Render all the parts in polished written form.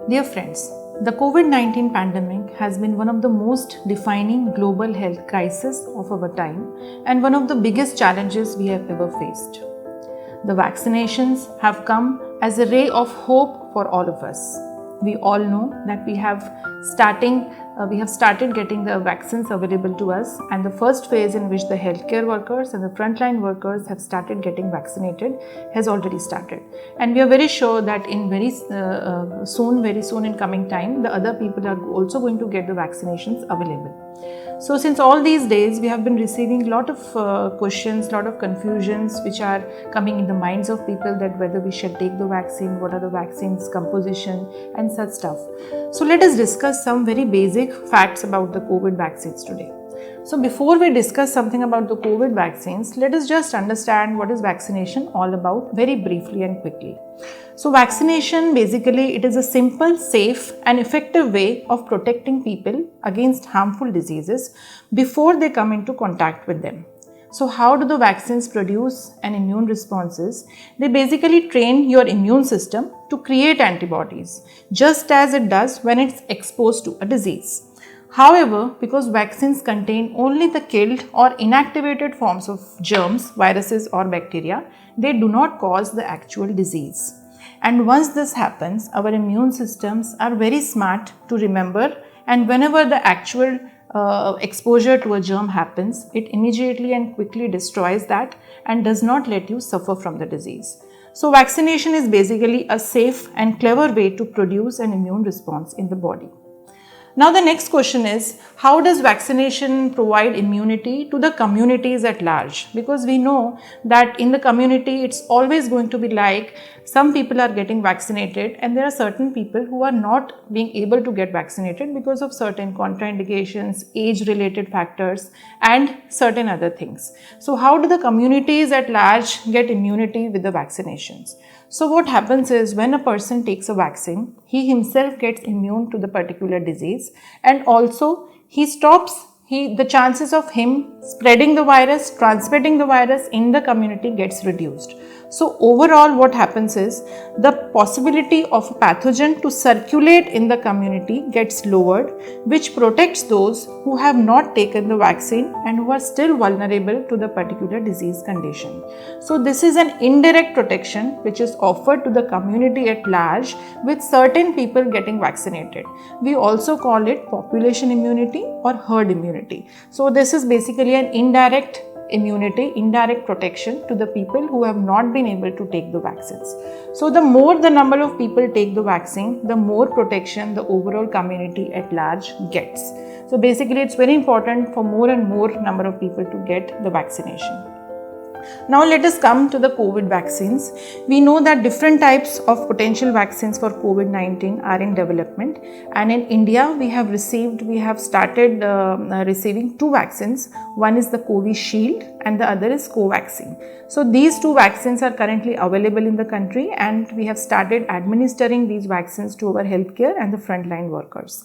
Dear friends, the COVID-19 pandemic has been one of the most defining global health crises of our time and one of the biggest challenges we have ever faced. The vaccinations have come as a ray of hope for all of us. We all know that we have started getting the vaccines available to us, and the first phase in which the healthcare workers and the frontline workers have started getting vaccinated has already started, and we are very sure that in very soon in coming time the other people are also going to get the vaccinations available. So since all these days we have been receiving a lot of questions, lot of confusions which are coming in the minds of people that whether we should take the vaccine, what are the vaccines composition and such stuff. So let us discuss some very basic facts about the COVID vaccines today. So before we discuss something about the COVID vaccines, let us just understand what is vaccination all about very briefly and quickly. So vaccination, basically it is a simple, safe and effective way of protecting people against harmful diseases before they come into contact with them. So how do the vaccines produce an immune responses? They basically train your immune system to create antibodies, just as it does when it's exposed to a disease. However, because vaccines contain only the killed or inactivated forms of germs, viruses or bacteria, they do not cause the actual disease. And once this happens, our immune systems are very smart to remember, and whenever the actual exposure to a germ happens, it immediately and quickly destroys that and does not let you suffer from the disease. So vaccination is basically a safe and clever way to produce an immune response in the body. Now the next question is, how does vaccination provide immunity to the communities at large? Because we know that in the community it's always going to be like some people are getting vaccinated and there are certain people who are not being able to get vaccinated because of certain contraindications, age-related factors and certain other things. So how do the communities at large get immunity with the vaccinations? So what happens is, when a person takes a vaccine, he himself gets immune to the particular disease, and also the chances of him spreading the virus, transmitting the virus in the community gets reduced. So overall what happens is, the possibility of a pathogen to circulate in the community gets lowered, which protects those who have not taken the vaccine and who are still vulnerable to the particular disease condition. So this is an indirect protection which is offered to the community at large with certain people getting vaccinated. We also call it population immunity or herd immunity. So this is basically an indirect immunity, indirect protection to the people who have not been able to take the vaccines. So the more the number of people take the vaccine, the more protection the overall community at large gets. So basically it's very important for more and more number of people to get the vaccination. Now let us come to the COVID vaccines. We know that different types of potential vaccines for COVID-19 are in development, and in India we have started receiving two vaccines. One is the Covishield and the other is Covaxin. So these two vaccines are currently available in the country, and we have started administering these vaccines to our healthcare and the frontline workers.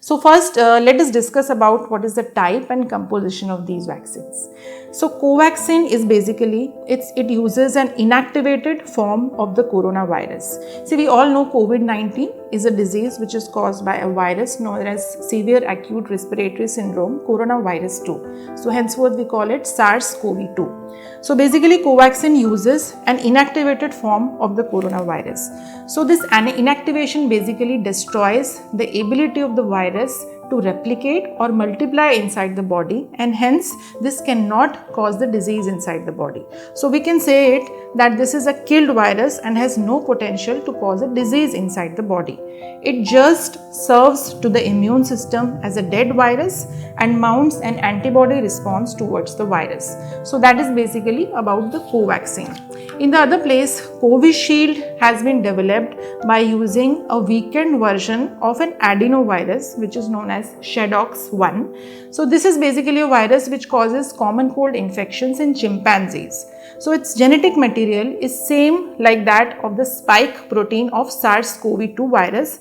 So first let us discuss about what is the type and composition of these vaccines. So Covaxin is basically, it uses an inactivated form of the coronavirus. See, we all know COVID-19 is a disease which is caused by a virus known as severe acute respiratory syndrome coronavirus 2. So henceforth we call it SARS-CoV-2. So basically Covaxin uses an inactivated form of the coronavirus. So this inactivation basically destroys the ability of the virus to replicate or multiply inside the body, and hence this cannot cause the disease inside the body. So we can say it that this is a killed virus and has no potential to cause a disease inside the body. It just serves to the immune system as a dead virus and mounts an antibody response towards the virus. So that is basically about the Covaxin. In the other place, Covishield has been developed by using a weakened version of an adenovirus which is known as Shadox1. So this is basically a virus which causes common cold infections in chimpanzees. So its genetic material is same like that of the spike protein of SARS-CoV-2 virus,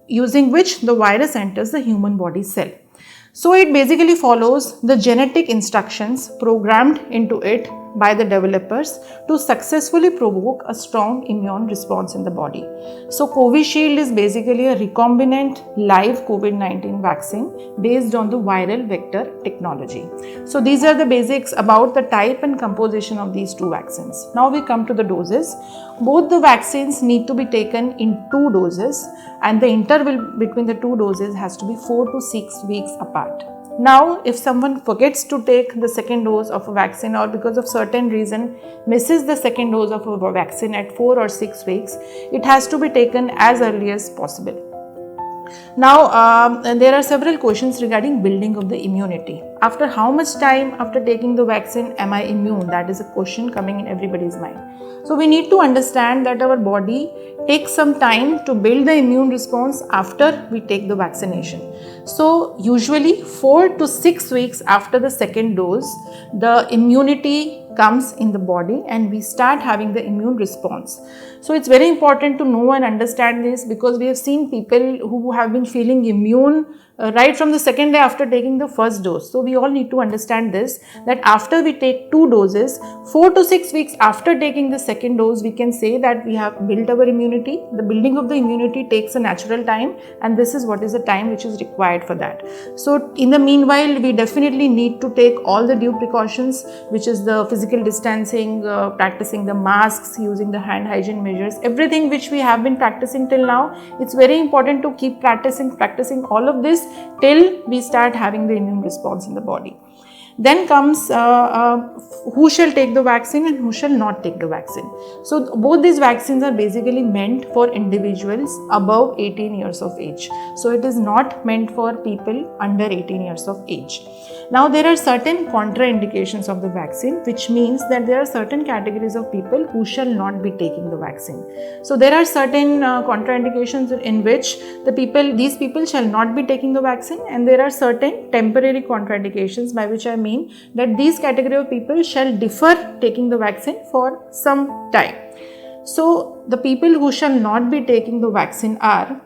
using which the virus enters the human body cell. So it basically follows the genetic instructions programmed into it by the developers to successfully provoke a strong immune response in the body. So Covishield is basically a recombinant live COVID-19 vaccine based on the viral vector technology. So these are the basics about the type and composition of these two vaccines. Now we come to the doses. Both the vaccines need to be taken in 2 doses, and the interval between the 2 doses has to be 4 to 6 weeks apart. Now, if someone forgets to take the second dose of a vaccine, or because of certain reason misses the second dose of a vaccine at 4 or 6 weeks, it has to be taken as early as possible. Now, there are several questions regarding building of the immunity. After how much time after taking the vaccine am I immune? That is a question coming in everybody's mind. So we need to understand that our body takes some time to build the immune response after we take the vaccination. So usually 4 to 6 weeks after the second dose, the immunity comes in the body and we start having the immune response. So it's very important to know and understand this, because we have seen people who have been feeling immune right from the second day after taking the first dose. So we all need to understand this, that after we take 2 doses, 4 to 6 weeks after taking the second dose, we can say that we have built our immunity. The building of the immunity takes a natural time, and this is what is the time which is required for that. So in the meanwhile, we definitely need to take all the due precautions, which is the physical distancing, practicing the masks, using the hand hygiene measures, everything which we have been practicing till now. It's very important to keep practicing all of this till we start having the immune response in the body. Then comes who shall take the vaccine and who shall not take the vaccine. So both these vaccines are basically meant for individuals above 18 years of age. So it is not meant for people under 18 years of age. Now there are certain contraindications of the vaccine, which means that there are certain categories of people who shall not be taking the vaccine. So there are certain contraindications in which these people shall not be taking the vaccine, and there are certain temporary contraindications, by which I mean that these category of people shall defer taking the vaccine for some time. So the people who shall not be taking the vaccine are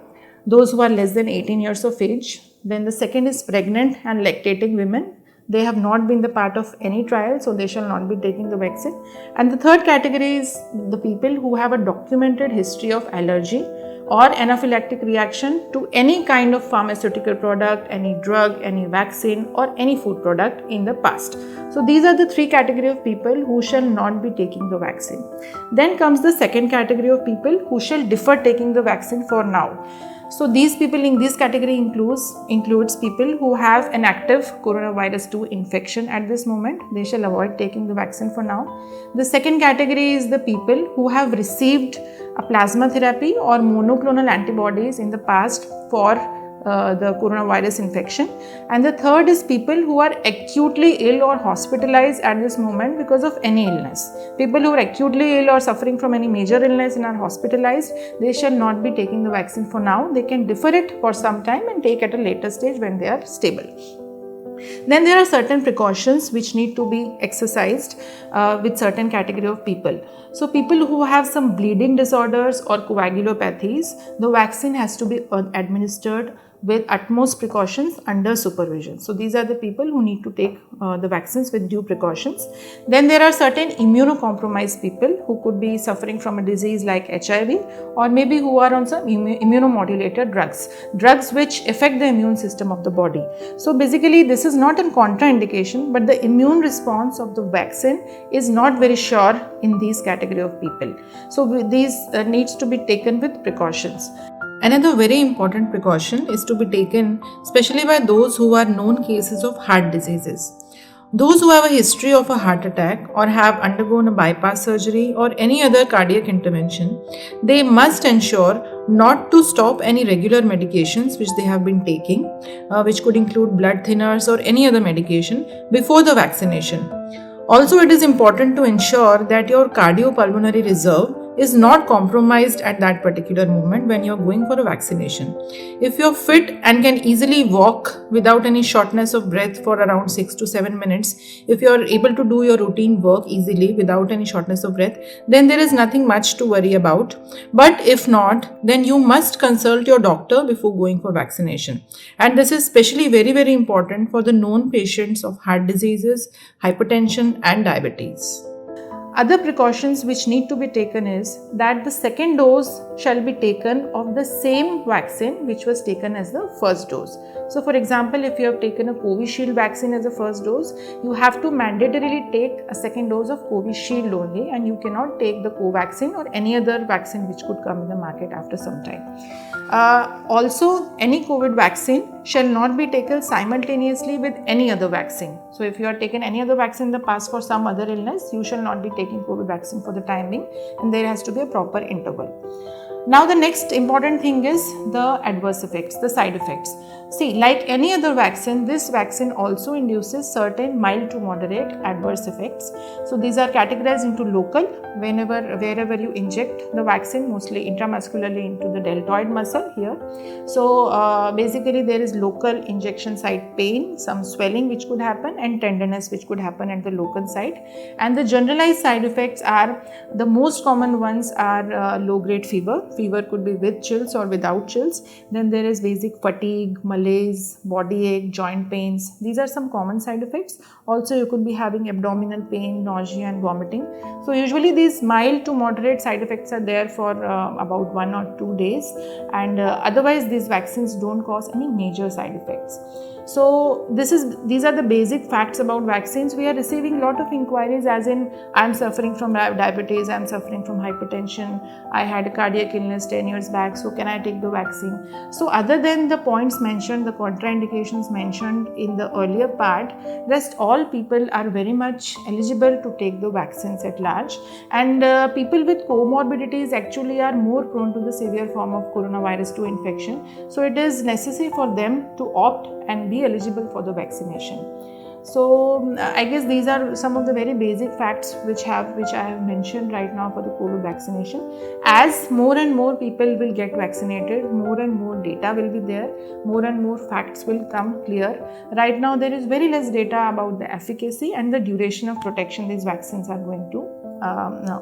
those who are less than 18 years of age. Then the second is pregnant and lactating women. They have not been the part of any trial, so they shall not be taking the vaccine. And the third category is the people who have a documented history of allergy or anaphylactic reaction to any kind of pharmaceutical product, any drug, any vaccine, or any food product in the past. So these are the 3 categories of people who shall not be taking the vaccine. Then comes the second category of people who shall defer taking the vaccine for now. So these people in this category includes people who have an active coronavirus 2 infection at this moment. They shall avoid taking the vaccine for now. The second category is the people who have received a plasma therapy or monoclonal antibodies in the past for the coronavirus infection. And the third is people who are acutely ill or hospitalized at this moment because of any illness. People who are acutely ill or suffering from any major illness and are hospitalized, they shall not be taking the vaccine for now. They can defer it for some time and take at a later stage when they are stable. Then there are certain precautions which need to be exercised with certain category of people. So people who have some bleeding disorders or coagulopathies, the vaccine has to be administered with utmost precautions under supervision. So these are the people who need to take the vaccines with due precautions. Then there are certain immunocompromised people who could be suffering from a disease like HIV, or maybe who are on some immunomodulator drugs which affect the immune system of the body. So basically this is not a contraindication, but the immune response of the vaccine is not very sure in these category of people. So these needs to be taken with precautions. Another very important precaution is to be taken especially by those who are known cases of heart diseases. Those who have a history of a heart attack or have undergone a bypass surgery or any other cardiac intervention, they must ensure not to stop any regular medications which they have been taking, which could include blood thinners or any other medication, before the vaccination. Also, it is important to ensure that your cardiopulmonary reserve is not compromised at that particular moment when you are going for a vaccination. If you are fit and can easily walk without any shortness of breath for around 6 to 7 minutes, if you are able to do your routine work easily without any shortness of breath, then there is nothing much to worry about. But if not, then you must consult your doctor before going for vaccination. And this is especially very, very important for the known patients of heart diseases, hypertension and diabetes. Other precautions which need to be taken is that the second dose shall be taken of the same vaccine which was taken as the first dose. So for example, if you have taken a Covishield vaccine as a first dose, you have to mandatorily take a second dose of Covishield only, and you cannot take the Covaxin or any other vaccine which could come in the market after some time. Also, any COVID vaccine shall not be taken simultaneously with any other vaccine. So if you are taken any other vaccine in the past for some other illness, you shall not be taking COVID vaccine for the time being, and there has to be a proper interval. Now the next important thing is the adverse effects, the side effects. See, like any other vaccine, this vaccine also induces certain mild to moderate adverse effects. So these are categorized into local, wherever you inject the vaccine, mostly intramuscularly into the deltoid muscle here. So basically there is local injection site pain, some swelling which could happen, and tenderness which could happen at the local site. And the generalized side effects are, the most common ones are low grade fever. Fever could be with chills or without chills. Then there is basic fatigue, malaise, body ache, joint pains. These are some common side effects. Also, you could be having abdominal pain, nausea and vomiting. So usually these mild to moderate side effects are there for about 1 or 2 days, and otherwise these vaccines don't cause any major side effects. So these are the basic facts about vaccines. We are receiving a lot of inquiries, as in, I am suffering from diabetes, I am suffering from hypertension, I had a cardiac illness 10 years back, so can I take the vaccine? So other than the points mentioned, the contraindications mentioned in the earlier part, rest all people are very much eligible to take the vaccines at large, and people with comorbidities actually are more prone to the severe form of coronavirus 2 infection. So it is necessary for them to opt and be eligible for the vaccination. So I guess these are some of the very basic facts which I have mentioned right now for the COVID vaccination. As more and more people will get vaccinated, more and more data will be there, more and more facts will come clear. Right now there is very less data about the efficacy and the duration of protection these vaccines are going to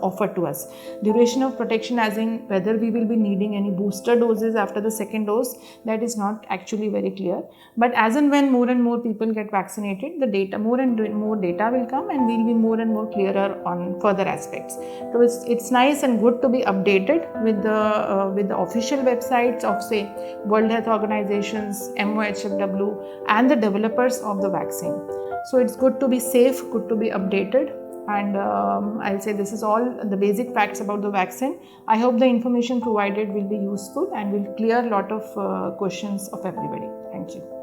offer to us. Duration of protection, as in whether we will be needing any booster doses after the second dose, that is not actually very clear. But as and when more and more people get vaccinated, the data, more and more data will come, and we'll be more and more clearer on further aspects. So it's nice and good to be updated with the official websites of, say, World Health Organizations, MOHFW, and the developers of the vaccine. So it's good to be safe, good to be updated. And I'll say this is all the basic facts about the vaccine. I hope the information provided will be useful and will clear a lot of questions of everybody. Thank you.